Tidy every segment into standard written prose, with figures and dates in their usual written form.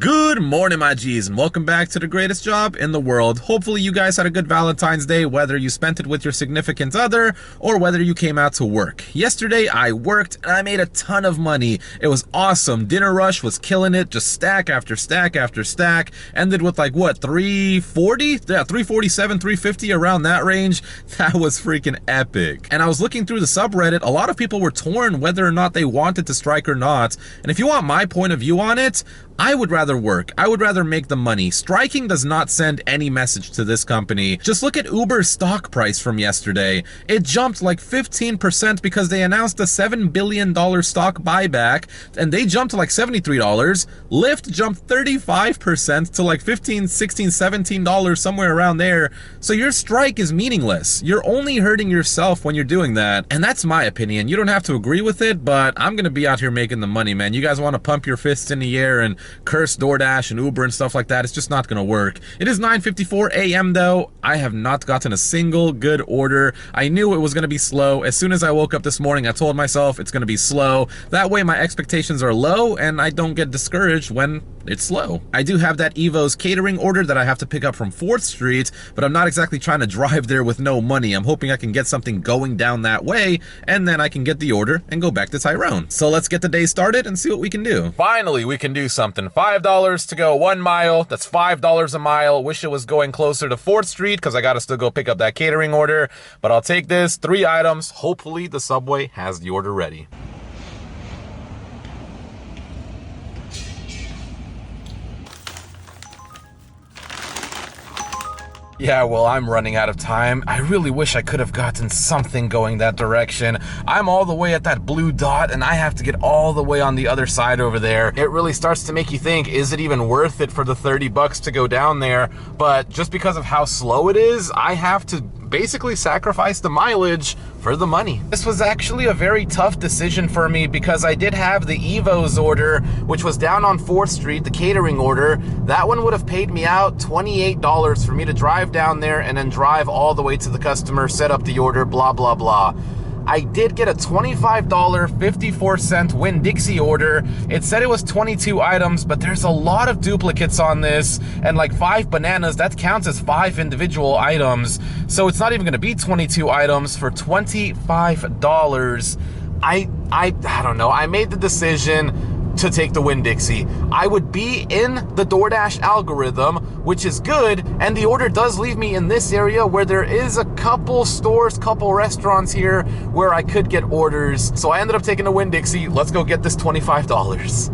Good morning, my G's, and welcome back to the greatest job in the world. Hopefully you guys had a good Valentine's Day, whether you spent it with your significant other or whether you came out to work. Yesterday I worked and I made a ton of money. It was awesome. Dinner Rush was killing it, just stack after stack after stack. Ended with like what, 340? Yeah, 347, 350, around that range. That was freaking epic. And I was looking through the subreddit. A lot of people were torn whether or not they wanted to strike or not. And if you want my point of view on it, I would rather work. I would rather make the money. Striking does not send any message to this company. Just look at Uber's stock price from yesterday. It jumped like 15% because they announced a $7 billion stock buyback, and they jumped to like $73. Lyft jumped 35% to like $15, $16, $17, somewhere around there. So your strike is meaningless. You're only hurting yourself when you're doing that. And that's my opinion. You don't have to agree with it, but I'm gonna be out here making the money, man. You guys want to pump your fists in the air and curse DoorDash and Uber and stuff like that, it's just not gonna work. It is 9:54 a.m. though. I have not gotten a single good order. I knew it was gonna be slow. As soon as I woke up this morning, I told myself it's gonna be slow. That way my expectations are low and I don't get discouraged when it's slow. I do have that Evo's catering order that I have to pick up from 4th Street, but I'm not exactly trying to drive there with no money. I'm hoping I can get something going down that way, and then I can get the order and go back to Tyrone. So let's get the day started and see what we can do. Finally, we can do something. $5 to go 1 mile. That's $5 a mile. Wish it was going closer to 4th Street because I gotta still go pick up that catering order, but I'll take this. 3 items. Hopefully the Subway has the order ready. Yeah, well, I'm running out of time. I really wish I could have gotten something going that direction. I'm all the way at that blue dot and I have to get all the way on the other side over there. It really starts to make you think, is it even worth it for the 30 bucks to go down there? But just because of how slow it is, I have to basically sacrifice the mileage for the money. This was actually a very tough decision for me because I did have the Evo's order, which was down on 4th Street, the catering order. That one would have paid me out $28 for me to drive down there and then drive all the way to the customer, set up the order, blah, blah, blah. I did get a $25 54-cent Winn-Dixie order. It said it was 22 items, but there's a lot of duplicates on this, and like 5 bananas, that counts as 5 individual items. So it's not even gonna be 22 items for $25. I don't know. I made the decision to take the Winn-Dixie. I would be in the DoorDash algorithm, which is good, and the order does leave me in this area where there is a couple stores, couple restaurants here where I could get orders. So I ended up taking the Winn-Dixie. Let's go get this $25.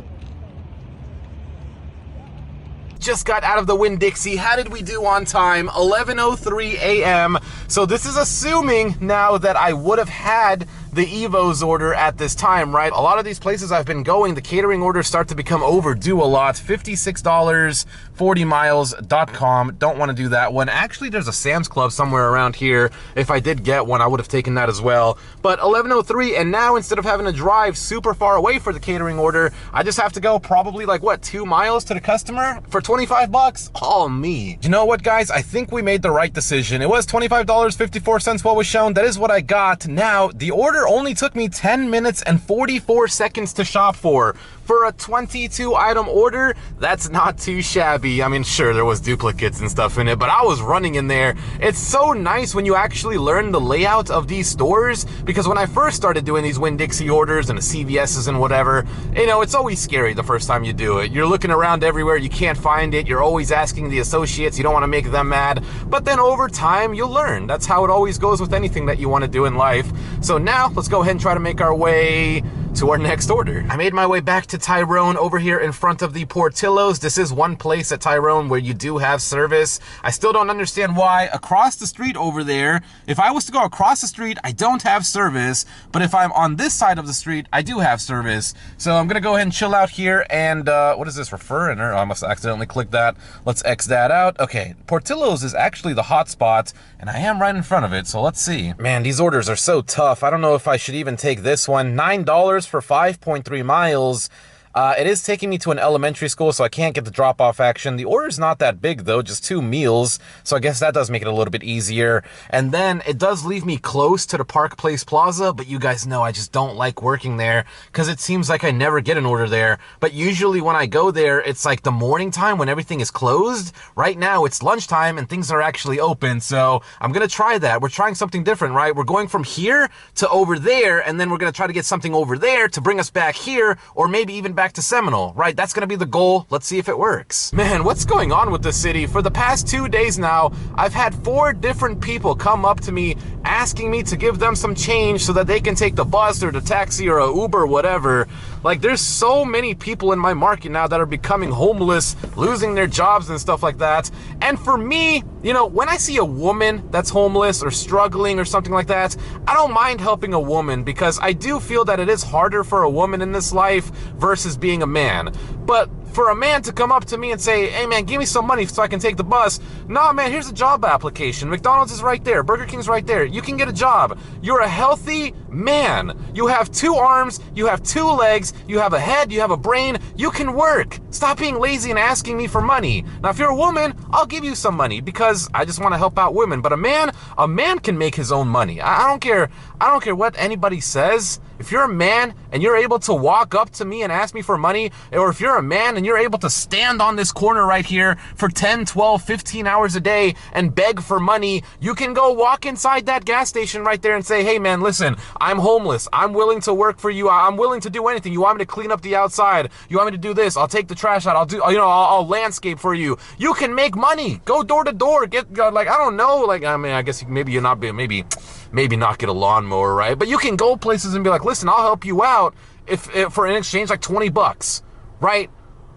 Just got out of the Winn-Dixie. How did we do on time? 11:03 a.m. So this is assuming now that I would have had the Evo's order at this time, right? A lot of these places I've been going, the catering orders start to become overdue a lot. $56, 40miles.com. Don't want to do that one. Actually, there's a Sam's Club somewhere around here. If I did get one, I would have taken that as well. But 11:03, and now instead of having to drive super far away for the catering order, I just have to go probably like, what, 2 miles to the customer for 25 bucks? All me. You know what, guys? I think we made the right decision. It was $25.54 what was shown. That is what I got. Now, the order only took me 10 minutes and 44 seconds to shop for. For a 22 item order, that's not too shabby. I mean, sure, there was duplicates and stuff in it, but I was running in there. It's so nice when you actually learn the layout of these stores, because when I first started doing these Winn-Dixie orders and the CVS's and whatever, you know, it's always scary the first time you do it. You're looking around everywhere, you can't find it, you're always asking the associates, you don't want to make them mad, but then over time, you'll learn. That's how it always goes with anything that you want to do in life. So now, let's go ahead and try to make our way to our next order. I made my way back to Tyrone over here in front of the Portillo's. This is one place at Tyrone where you do have service. I still don't understand why. Across the street over there, if I was to go across the street, I don't have service, but if I'm on this side of the street, I do have service. So I'm gonna go ahead and chill out here and, what is this, refer? Oh, I must accidentally click that. Let's X that out. Okay, Portillo's is actually the hot spot, and I am right in front of it, so let's see. Man, these orders are so tough. I don't know if I should even take this one. $9 for 5.3 miles. It is taking me to an elementary school, so I can't get the drop-off action. The order's not that big, though, just 2 meals, so I guess that does make it a little bit easier. And then it does leave me close to the Park Place Plaza, but you guys know I just don't like working there because it seems like I never get an order there. But usually when I go there, it's like the morning time when everything is closed. Right now, it's lunchtime and things are actually open, so I'm gonna try that. We're trying something different, right? We're going from here to over there, and then we're gonna try to get something over there to bring us back here, or maybe even back to Seminole, right? That's gonna be the goal. Let's see if it works. Man, what's going on with this city? For the past 2 days now, I've had 4 different people come up to me asking me to give them some change so that they can take the bus or the taxi or a Uber, whatever. Like, there's so many people in my market now that are becoming homeless, losing their jobs and stuff like that. And for me, you know, when I see a woman that's homeless or struggling or something like that, I don't mind helping a woman because I do feel that it is harder for a woman in this life versus being a man. But for a man to come up to me and say, hey man, give me some money so I can take the bus. Nah man, here's a job application. McDonald's is right there. Burger King's right there. You can get a job. You're a healthy man. You have 2 arms, you have 2 legs, you have a head, you have a brain. You can work. Stop being lazy and asking me for money. Now if you're a woman, I'll give you some money because I just want to help out women. But a man can make his own money. I don't care what anybody says. If you're a man and you're able to walk up to me and ask me for money, or if you're a man and you're able to stand on this corner right here for 10, 12, 15 hours a day and beg for money, you can go walk inside that gas station right there and say, hey man, listen, I'm homeless. I'm willing to work for you. I'm willing to do anything. You want me to clean up the outside? You want me to do this? I'll take the trash out. I'll landscape for you. You can make money. Go door to door. Get, like, I don't know. Like, I mean, I guess maybe you're not being, maybe not get a lawnmower, right? But you can go places and be like, listen, I'll help you out if for an exchange like $20, right?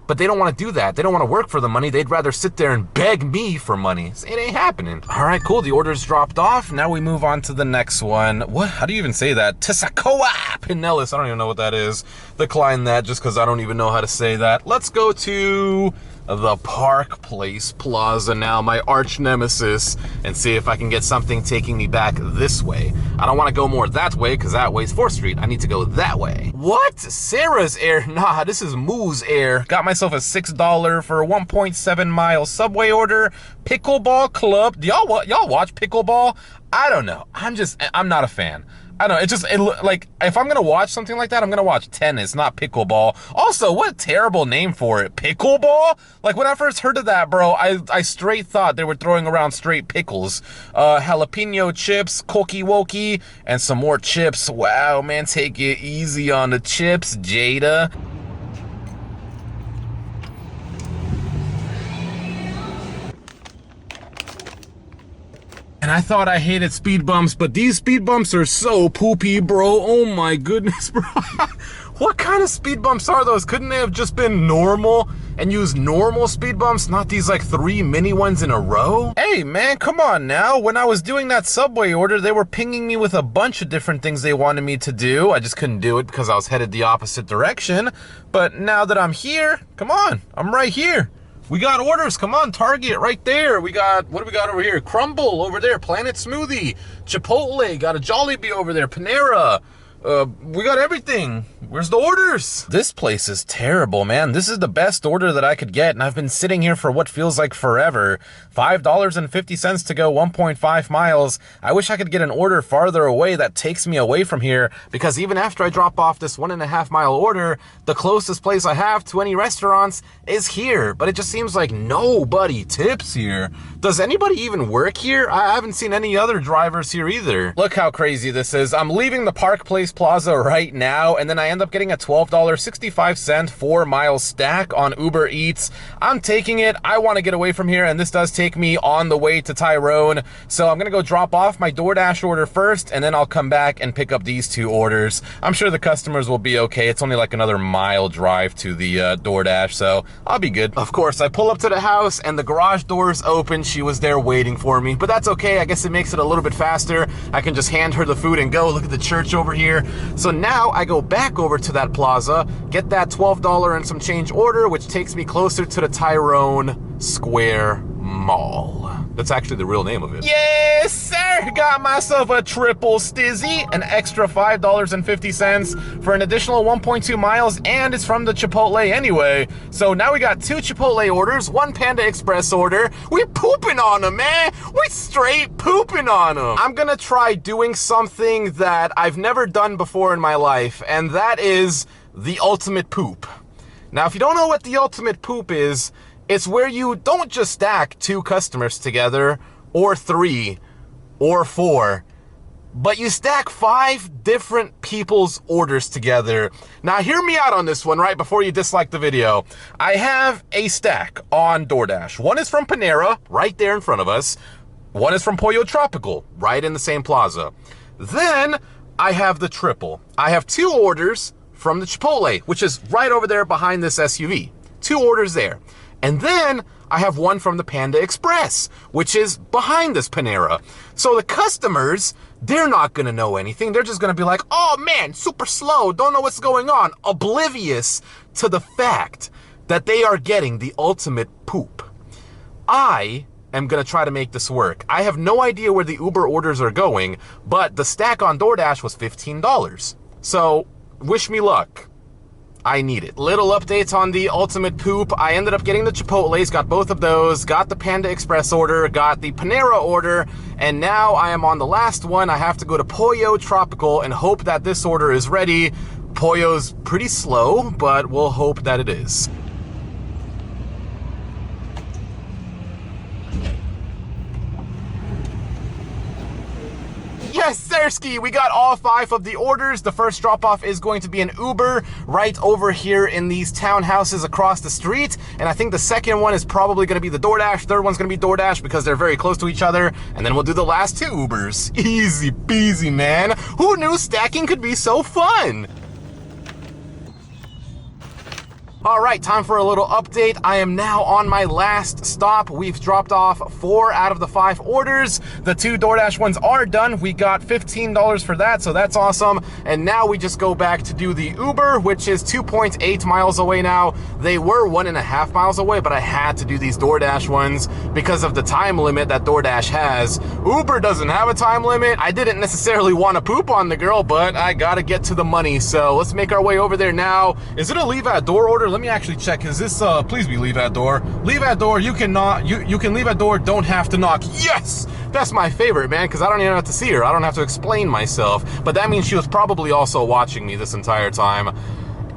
But they don't want to do that. They don't want to work for the money. They'd rather sit there and beg me for money. It ain't happening. All right, cool. The order's dropped off. Now we move on to the next one. What? How do you even say that? Tessacoa Pinellas. I don't even know what that is. Decline that just because I don't even know how to say that. Let's go to the Park Place Plaza now, my arch nemesis, and see if I can get something taking me back this way. I don't want to go more that way because that way's 4th Street. I need to go that way. What? Sarah's Air? Nah, this is Moo's Air. Got myself a $6 for a 1.7 mile subway order. Pickleball club. Do y'all watch pickleball? I don't know. I'm not a fan. I don't know, like, if I'm gonna watch something like that, I'm gonna watch tennis, not pickleball. Also, what a terrible name for it, pickleball? Like, when I first heard of that, bro, I straight thought they were throwing around straight pickles. Jalapeno chips, Koki Woki, and some more chips. Wow, man, take it easy on the chips, Jada. And I thought I hated speed bumps, but these speed bumps are so poopy, bro. Oh my goodness, bro. What kind of speed bumps are those? Couldn't they have just been normal and used normal speed bumps, not these like 3 mini ones in a row? Hey man, come on now. When I was doing that subway order, they were pinging me with a bunch of different things they wanted me to do. I just couldn't do it because I was headed the opposite direction. But now that I'm here, come on, I'm right here. We got orders, come on, Target, right there. We got, what do we got over here? Crumble over there, Planet Smoothie, Chipotle, got a Jollibee over there, Panera. We got everything. Where's the orders? This place is terrible, man. This is the best order that I could get, and I've been sitting here for what feels like forever. $5.50 to go 1.5 miles. I wish I could get an order farther away that takes me away from here, because even after I drop off this 1.5 mile order, the closest place I have to any restaurants is here, but it just seems like nobody tips here. Does anybody even work here? I haven't seen any other drivers here either. Look how crazy this is. I'm leaving the Park Place Plaza right now, and then I end up getting a $12.65 4-mile stack on Uber Eats. I'm taking it. I want to get away from here, and this does take me on the way to Tyrone. So I'm gonna go drop off my DoorDash order first, and then I'll come back and pick up these 2 orders. I'm sure the customers will be okay. It's only like another mile drive to the DoorDash, so I'll be good. Of course, I pull up to the house and the garage door's open. She was there waiting for me, but that's okay. I guess it makes it a little bit faster. I can just hand her the food and go. Look at the church over here. So now I go back over to that plaza, get that $12 and some change order, which takes me closer to the Tyrone Square Mall. That's actually the real name of it. Yes, sir! Got myself a triple stizzy, an extra $5.50 for an additional 1.2 miles, and it's from the Chipotle anyway. So now we got 2 Chipotle orders, 1 Panda Express order. We pooping on them, man! We straight pooping on them! I'm gonna try doing something that I've never done before in my life, and that is the ultimate poop. Now, if you don't know what the ultimate poop is, it's where you don't just stack 2 customers together, or 3, or 4, but you stack 5 different people's orders together. Now, hear me out on this one, right, before you dislike the video. I have a stack on DoorDash. One is from Panera, right there in front of us. One is from Pollo Tropical, right in the same plaza. Then, I have the triple. I have 2 orders from the Chipotle, which is right over there behind this SUV. 2 orders there. And then I have 1 from the Panda Express, which is behind this Panera. So the customers, they're not gonna know anything. They're just gonna be like, oh man, super slow, don't know what's going on, oblivious to the fact that they are getting the ultimate poop. I am gonna try to make this work. I have no idea where the Uber orders are going, but the stack on DoorDash was $15. So wish me luck. I need it. Little updates on the ultimate poop. I ended up getting the Chipotles, got both of those, got the Panda Express order, got the Panera order, and now I am on the last one. I have to go to Pollo Tropical and hope that this order is ready. Pollo's pretty slow, but we'll hope that it is. Yes, Sirski, we got all 5 of the orders. The first drop-off is going to be an Uber right over here in these townhouses across the street. And I think the second one is probably going to be the DoorDash. Third one's going to be DoorDash because they're very close to each other. And then we'll do the last 2 Ubers. Easy peasy, man. Who knew stacking could be so fun? All right, time for a little update. I am now on my last stop. We've dropped off 4 out of the 5 orders. The 2 DoorDash ones are done. We got $15 for that, so that's awesome. And now we just go back to do the Uber, which is 2.8 miles away now. They were 1.5 miles away, but I had to do these DoorDash ones because of the time limit that DoorDash has. Uber doesn't have a time limit. I didn't necessarily want to poop on the girl, but I gotta get to the money. So let's make our way over there now. Is it a leave at door order? Let me actually check. Is this please be leave at door. Leave at door. You can leave at door, don't have to knock. Yes, that's my favorite, man, because I don't even have to see her. I don't have to explain myself, but that means she was probably also watching me this entire time.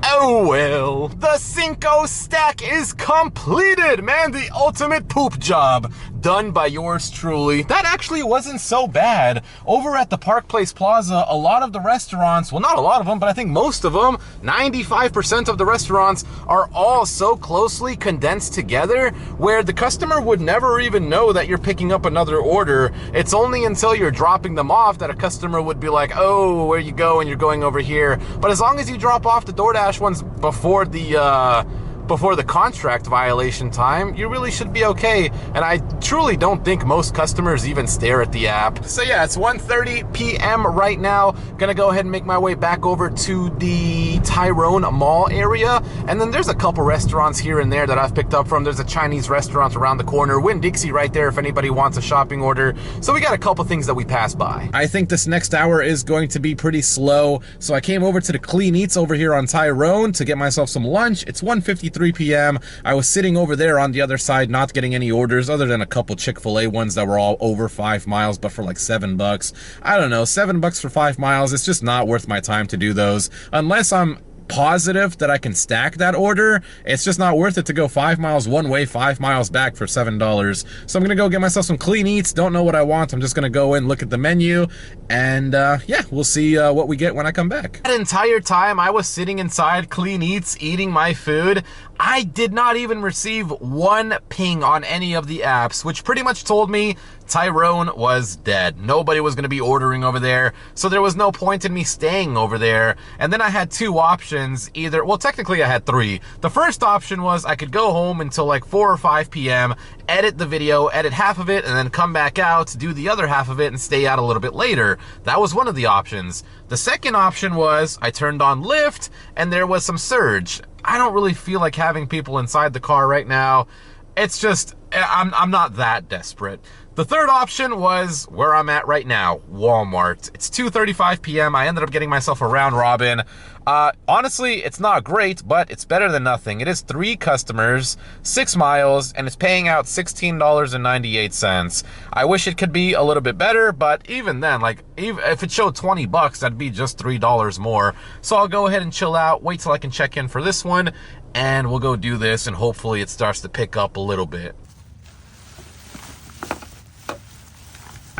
Oh well, the Cinco stack is completed, man. The ultimate poop job done by yours truly. That actually wasn't so bad. Over at the Park Place Plaza, a lot of the restaurants, well, not a lot of them, but I think most of them, 95% of the restaurants are all so closely condensed together where the customer would never even know that you're picking up another order. It's only until you're dropping them off that a customer would be like, oh, where you go? And you're going over here. But as long as you drop off the DoorDash ones before the contract violation time, you really should be okay. And I truly don't think most customers even stare at the app. So yeah, it's 1:30 p.m. right now. Gonna go ahead and make my way back over to the Tyrone Mall area. And then there's a couple restaurants here and there that I've picked up from. There's a Chinese restaurant around the corner, Winn-Dixie right there if anybody wants a shopping order. So we got a couple things that we pass by. I think this next hour is going to be pretty slow. So I came over to the Clean Eats over here on Tyrone to get myself some lunch. It's 1:53 p.m. I was sitting over there on the other side not getting any orders other than a couple Chick-fil-A ones that were all over 5 miles but for like $7. I don't know, $7 for 5 miles. It's just not worth my time to do those unless I'm positive that I can stack that order. It's just not worth it to go 5 miles one way, 5 miles back for $7. So I'm gonna go get myself some Clean Eats. Don't know what I want. I'm just gonna go in, look at the menu, and yeah, we'll see what we get when I come back. That entire time I was sitting inside Clean Eats eating my food, I did not even receive one ping on any of the apps, which pretty much told me Tyrone was dead. Nobody was going to be ordering over there, so there was no point in me staying over there. And then I had 2 options, either, well, technically I had 3. The first option was I could go home until like 4 or 5 p.m., edit the video, edit half of it, and then come back out, do the other half of it, and stay out a little bit later. That was one of the options. The second option was I turned on Lyft, and there was some surge. I don't really feel like having people inside the car right now. it's just, I'm not that desperate. The third option was where I'm at right now, Walmart. It's 2:35 p.m. I ended up getting myself a round robin. Honestly, it's not great, but it's better than nothing. It is 3 customers, 6 miles, and it's paying out $16.98. I wish it could be a little bit better, but even then, like, even if it showed $20, that'd be just $3 more. So I'll go ahead and chill out, wait till I can check in for this one, and we'll go do this, and hopefully it starts to pick up a little bit.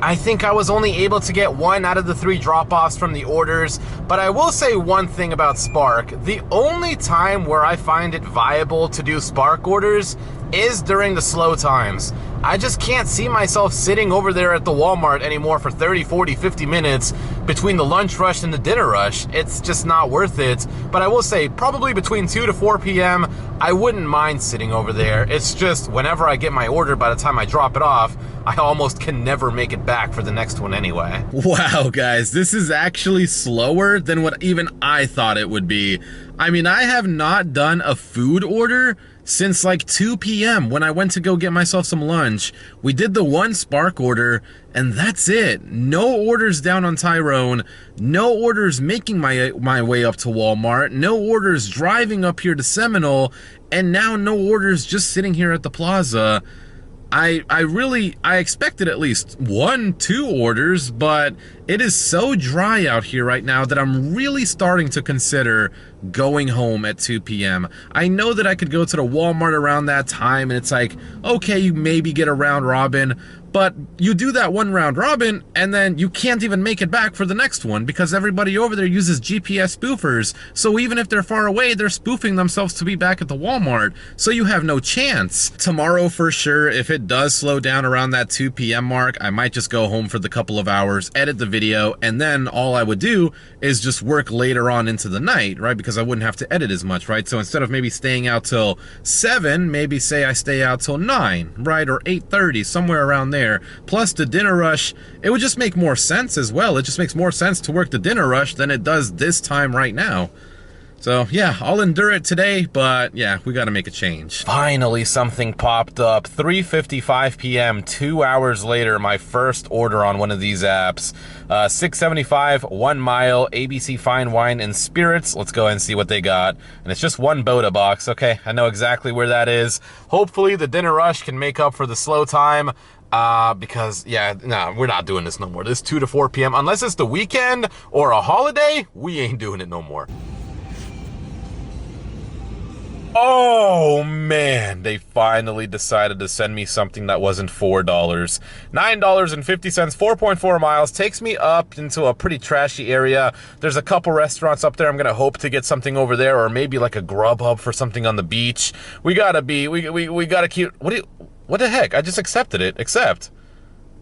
I think I was only able to get 1 out of the 3 drop-offs from the orders, but I will say one thing about Spark. The only time where I find it viable to do Spark orders is during the slow times. I just can't see myself sitting over there at the Walmart anymore for 30, 40, 50 minutes between the lunch rush and the dinner rush. It's just not worth it. But I will say, probably between 2 to 4 p.m., I wouldn't mind sitting over there. It's just whenever I get my order, by the time I drop it off, I almost can never make it back for the next one anyway. Wow, guys, this is actually slower than what even I thought it would be. I mean, I have not done a food order since like 2 p.m. when I went to go get myself some lunch. We did the 1 Spark order, and that's it. No orders down on Tyrone, no orders making my way up to Walmart, no orders driving up here to Seminole, and now no orders just sitting here at the plaza. I expected at least 1, 2 orders, but it is so dry out here right now that I'm really starting to consider going home at 2 p.m. I know that I could go to the Walmart around that time, and it's like, okay, you maybe get a round robin, but you do that 1 round robin, and then you can't even make it back for the next one because everybody over there uses GPS spoofers. So even if they're far away, they're spoofing themselves to be back at the Walmart. So you have no chance. Tomorrow, for sure, if it does slow down around that 2 p.m. mark, I might just go home for the couple of hours, edit the video, and then all I would do is just work later on into the night, right? Because I wouldn't have to edit as much, right? So instead of maybe staying out till 7, maybe say I stay out till 9, right? Or 8:30, somewhere around there. Plus the dinner rush, it would just make more sense as well. It just makes more sense to work the dinner rush than it does this time right now. So yeah, I'll endure it today, but yeah, we gotta make a change. Finally, something popped up. 3:55 p.m., 2 hours later, my first order on one of these apps. $6.75, 1 mile, ABC Fine Wine and Spirits. Let's go ahead and see what they got. And it's just 1 Boda box. Okay, I know exactly where that is. Hopefully the dinner rush can make up for the slow time. Because, yeah, no, we're not doing this no more. This 2 to 4 p.m., unless it's the weekend or a holiday, we ain't doing it no more. Oh man, they finally decided to send me something that wasn't $4. $9.50, 4.4 miles, takes me up into a pretty trashy area. There's a couple restaurants up there. I'm gonna hope to get something over there, or maybe like a GrubHub for something on the beach. We gotta keep, what the heck? I just accepted it. Accept.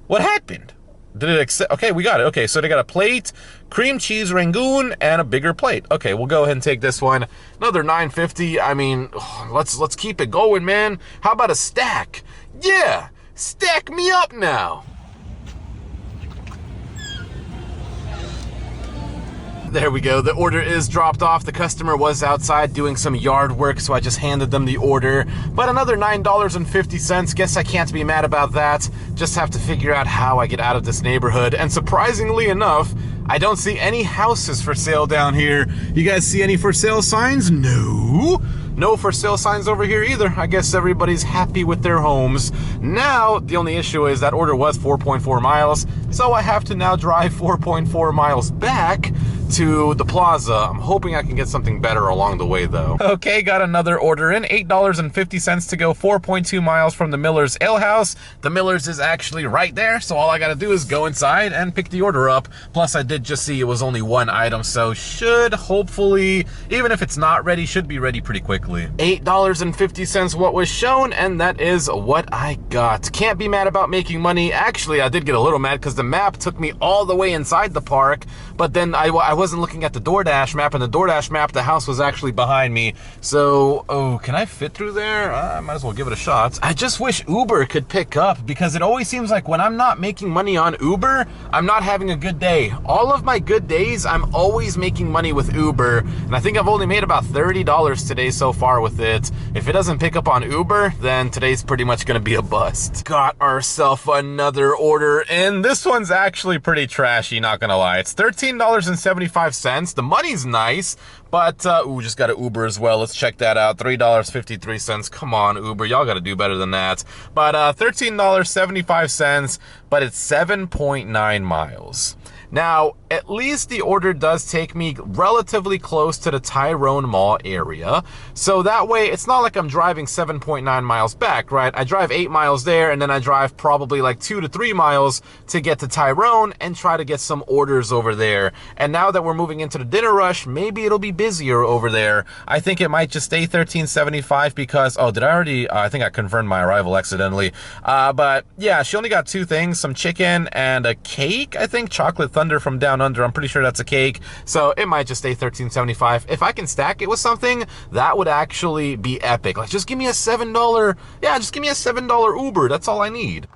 What happened? Did it accept? Okay, we got it. Okay, so they got a plate, cream cheese Rangoon, and a bigger plate. Okay, we'll go ahead and take this one. Another $9.50. I mean, let's keep it going, man. How about a stack? Yeah, stack me up now. There we go. The order is dropped off. The customer was outside doing some yard work, so I just handed them the order. But another $9.50. Guess I can't be mad about that. Just have to figure out how I get out of this neighborhood. And surprisingly enough, I don't see any houses for sale down here. You guys see any for sale signs? No. No for sale signs over here either. I guess everybody's happy with their homes. Now, the only issue is that order was 4.4 miles, so I have to now drive 4.4 miles back to the plaza. I'm hoping I can get something better along the way though. Okay, got another order in. $8.50 to go, 4.2 miles from the Miller's Ale House. The Miller's is actually right there, so all I gotta do is go inside and pick the order up. Plus I did just see it was only 1 item, so should hopefully, even if it's not ready, should be ready pretty quickly. $8.50 what was shown, and that is what I got. Can't be mad about making money. Actually, I did get a little mad because the map took me all the way inside the park, but then I wasn't looking at the DoorDash map, and the DoorDash map, the house was actually behind me. So, oh, can I fit through there? I might as well give it a shot. I just wish Uber could pick up, because it always seems like when I'm not making money on Uber, I'm not having a good day. All of my good days, I'm always making money with Uber, and I think I've only made about $30 today so far with it. If it doesn't pick up on Uber, then today's pretty much gonna be a bust. Got ourselves another order, and this one's actually pretty trashy, not gonna lie. It's $13.75. The money's nice, but ooh, just got an Uber as well. Let's check that out. $3.53. Come on, Uber, y'all gotta do better than that. But $13.75, but it's 7.9 miles. Now, at least the order does take me relatively close to the Tyrone Mall area. So that way, it's not like I'm driving 7.9 miles back, right? I drive 8 miles there, and then I drive probably like 2 to 3 miles to get to Tyrone and try to get some orders over there. And now that we're moving into the dinner rush, maybe it'll be busier over there. I think it might just stay $13.75 because, oh, did I already, I think I confirmed my arrival accidentally. But yeah, she only got 2 things, some chicken and a cake, I think, chocolate Thunder from Down Under. I'm pretty sure that's a cake, so it might just stay $13.75. If I can stack it with something, that would actually be epic. Like, just give me a $7, yeah, just give me a $7 Uber. That's all I need.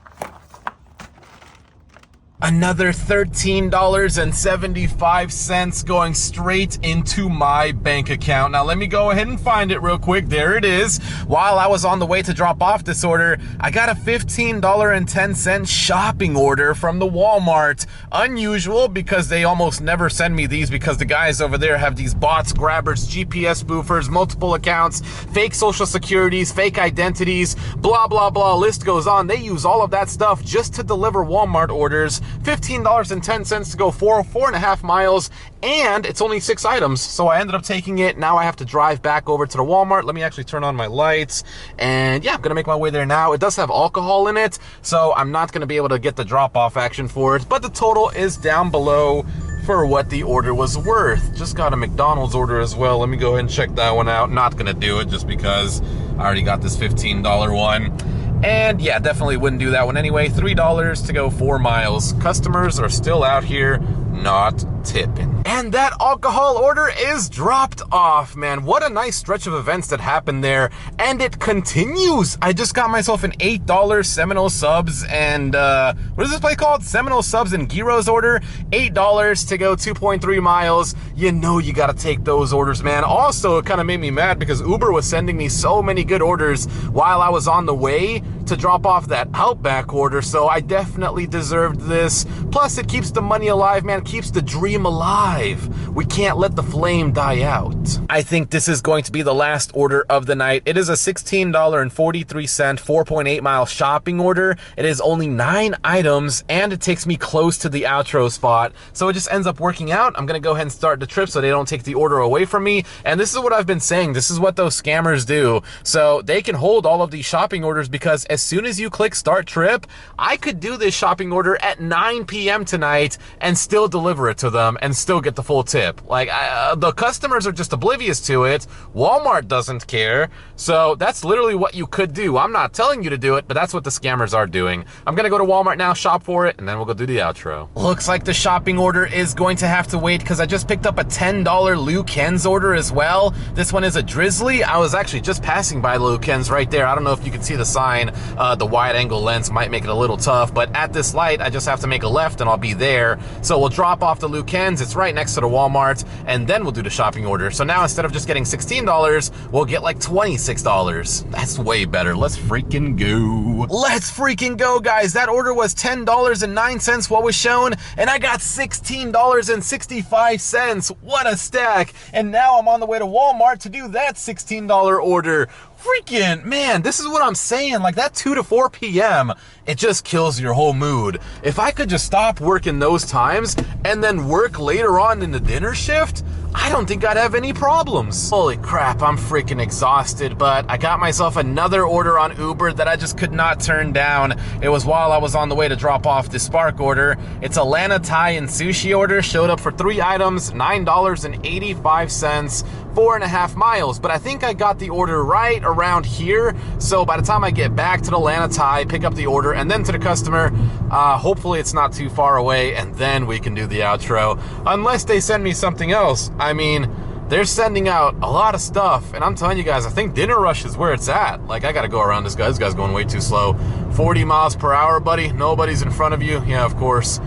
Another $13.75 going straight into my bank account. Now let me go ahead and find it real quick. There it is. While I was on the way to drop off this order, I got a $15.10 shopping order from the Walmart. Unusual because they almost never send me these because the guys over there have these bots, grabbers, GPS spoofers, multiple accounts, fake social securities, fake identities, blah, blah, blah. List goes on. They use all of that stuff just to deliver Walmart orders. $15.10 to go 4.5 miles, and it's only 6 items, so I ended up taking it. Now I have to drive back over to the Walmart. Let me actually turn on my lights, and yeah, I'm gonna make my way there now. It does have alcohol in it, so I'm not gonna be able to get the drop-off action for it, but the total is down below for what the order was worth. Just got a McDonald's order as well. Let me go ahead and check that one out. Not gonna do it just because I already got this $15 one. And yeah, definitely wouldn't do that one anyway. $3 to go 4 miles. Customers are still out here not tipping. And that alcohol order is dropped off, man. What a nice stretch of events that happened there. And it continues. I just got myself an $8 Seminole Subs and, what is this place called? Seminole Subs and Gyros order. $8 to go 2.3 miles. You know you gotta take those orders, man. Also, it kind of made me mad because Uber was sending me so many good orders while I was on the way to drop off that Outback order, so I definitely deserved this. Plus, it keeps the money alive, man. Keeps the dream alive. We can't let the flame die out. I think this is going to be the last order of the night. It is a $16.43 4.8 mile shopping order. It is only 9 items, and it takes me close to the outro spot, so it just ends up working out. I'm gonna go ahead and start the trip so they don't take the order away from me. And this is what I've been saying. This is what those scammers do. So they can hold all of these shopping orders because as soon as you click start trip, I could do this shopping order at 9 p.m. tonight and still deliver it to them and still get the full tip. Like, the customers are just oblivious to it. Walmart doesn't care. So that's literally what you could do. I'm not telling you to do it, but that's what the scammers are doing. I'm gonna go to Walmart now, shop for it, and then we'll go do the outro. Looks like the shopping order is going to have to wait because I just picked up a $10 Liu Ken's order as well. This one is a Drizzly. I was actually just passing by Liu Ken's right there. I don't know if you can see the sign. The wide angle lens might make it a little tough, but at this light, I just have to make a left and I'll be there. So we'll drop off the Liu Ken's. It's right next to the Walmart, and then we'll do the shopping order. So now instead of just getting $16, we'll get like $26. That's way better. Let's freaking go. Let's freaking go, guys. That order was $10.09 what was shown, and I got $16.65. What a stack. And now I'm on the way to Walmart to do that $16 order. Freaking, man, this is what I'm saying. Like, that 2 to 4 p.m., it just kills your whole mood. If I could just stop working those times and then work later on in the dinner shift, I don't think I'd have any problems. Holy crap, I'm freaking exhausted, but I got myself another order on Uber that I just could not turn down. It was while I was on the way to drop off the Spark order. It's a Lana Thai and sushi order, showed up for 3 items, $9.85, 4.5 miles, but I think I got the order right around here. So by the time I get back to the Lana Thai, pick up the order, and then to the customer, hopefully it's not too far away, and then we can do the outro. Unless they send me something else. I mean, they're sending out a lot of stuff, and I'm telling you guys, I think dinner rush is where it's at. Like, I gotta go around this guy. This guy's going way too slow. 40 miles per hour, buddy. Nobody's in front of you. Yeah, of course.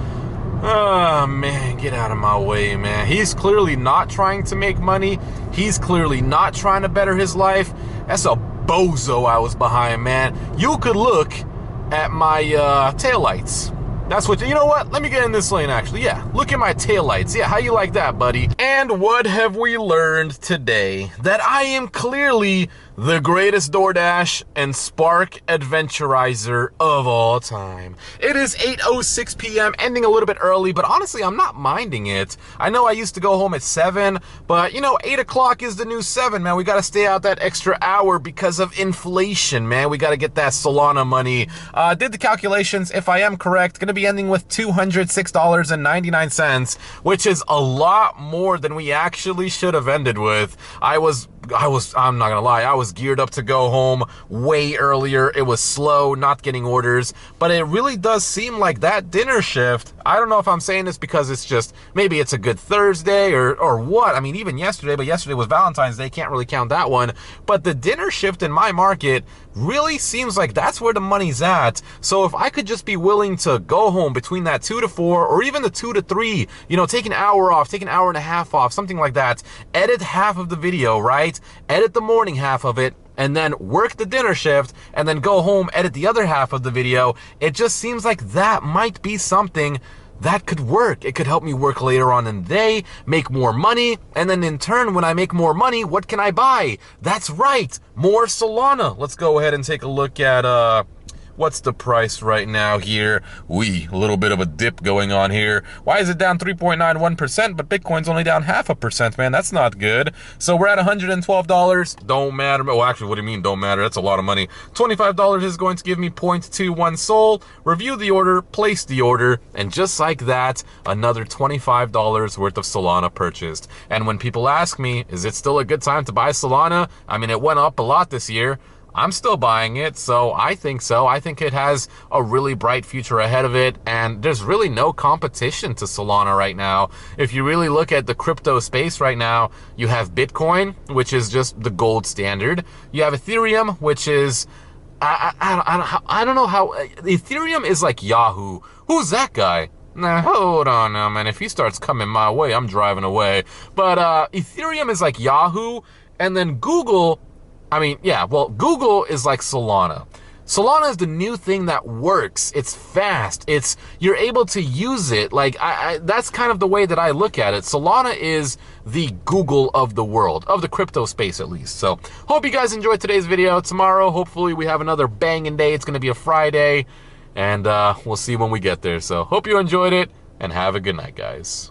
Oh, man, get out of my way, man. He's clearly not trying to make money. He's clearly not trying to better his life. That's a bozo I was behind, man. You could look at my taillights. That's what, you know what? Let me get in this lane, actually. Yeah, look at my taillights. Yeah, how you like that, buddy? And what have we learned today? That I am clearly the greatest DoorDash and Spark adventurizer of all time. It is 8:06 p.m., ending a little bit early, but honestly, I'm not minding it. I know I used to go home at 7, but you know, 8 o'clock is the new 7, man. We gotta stay out that extra hour because of inflation, man. We gotta get that Solana money. Did the calculations. If I am correct, gonna be ending with $206.99, which is a lot more than we actually should have ended with. I'm not gonna lie, I was geared up to go home way earlier. It was slow, not getting orders, but it really does seem like that dinner shift, I don't know if I'm saying this because it's just, maybe it's a good Thursday or what. I mean, even yesterday, but yesterday was Valentine's Day, can't really count that one. But the dinner shift in my market really seems like that's where the money's at. So if I could just be willing to go home between that 2 to 4 or even the 2 to 3, you know, take an hour off, take an hour and a half off, something like that, edit half of the video, right? Edit the morning half of it, and then work the dinner shift, and then go home, edit the other half of the video. It just seems like that might be something that could work. It could help me work later on in the day, make more money, and then in turn, when I make more money, what can I buy? That's right, more Solana. Let's go ahead and take a look at, what's the price right now here? A little bit of a dip going on here. Why is it down 3.91%, but Bitcoin's only down 0.5%, man? That's not good. So we're at $112. Don't matter. Well, actually, what do you mean don't matter? That's a lot of money. $25 is going to give me 0.21 Sol. Review the order, place the order, and just like that, another $25 worth of Solana purchased. And when people ask me, is it still a good time to buy Solana? I mean, it went up a lot this year. I'm still buying it, so. I think it has a really bright future ahead of it, and there's really no competition to Solana right now. If you really look at the crypto space right now, you have Bitcoin, which is just the gold standard. You have Ethereum, which is, I don't know how, Ethereum is like Yahoo. Who's that guy? Now, hold on now, man. If he starts coming my way, I'm driving away. But Ethereum is like Yahoo, and then Google, Google is like Solana. Solana is the new thing that works. It's fast. You're able to use it. Like, that's kind of the way that I look at it. Solana is the Google of the world, of the crypto space at least. So, hope you guys enjoyed today's video. Tomorrow, hopefully, we have another banging day. It's going to be a Friday, and we'll see when we get there. So, hope you enjoyed it, and have a good night, guys.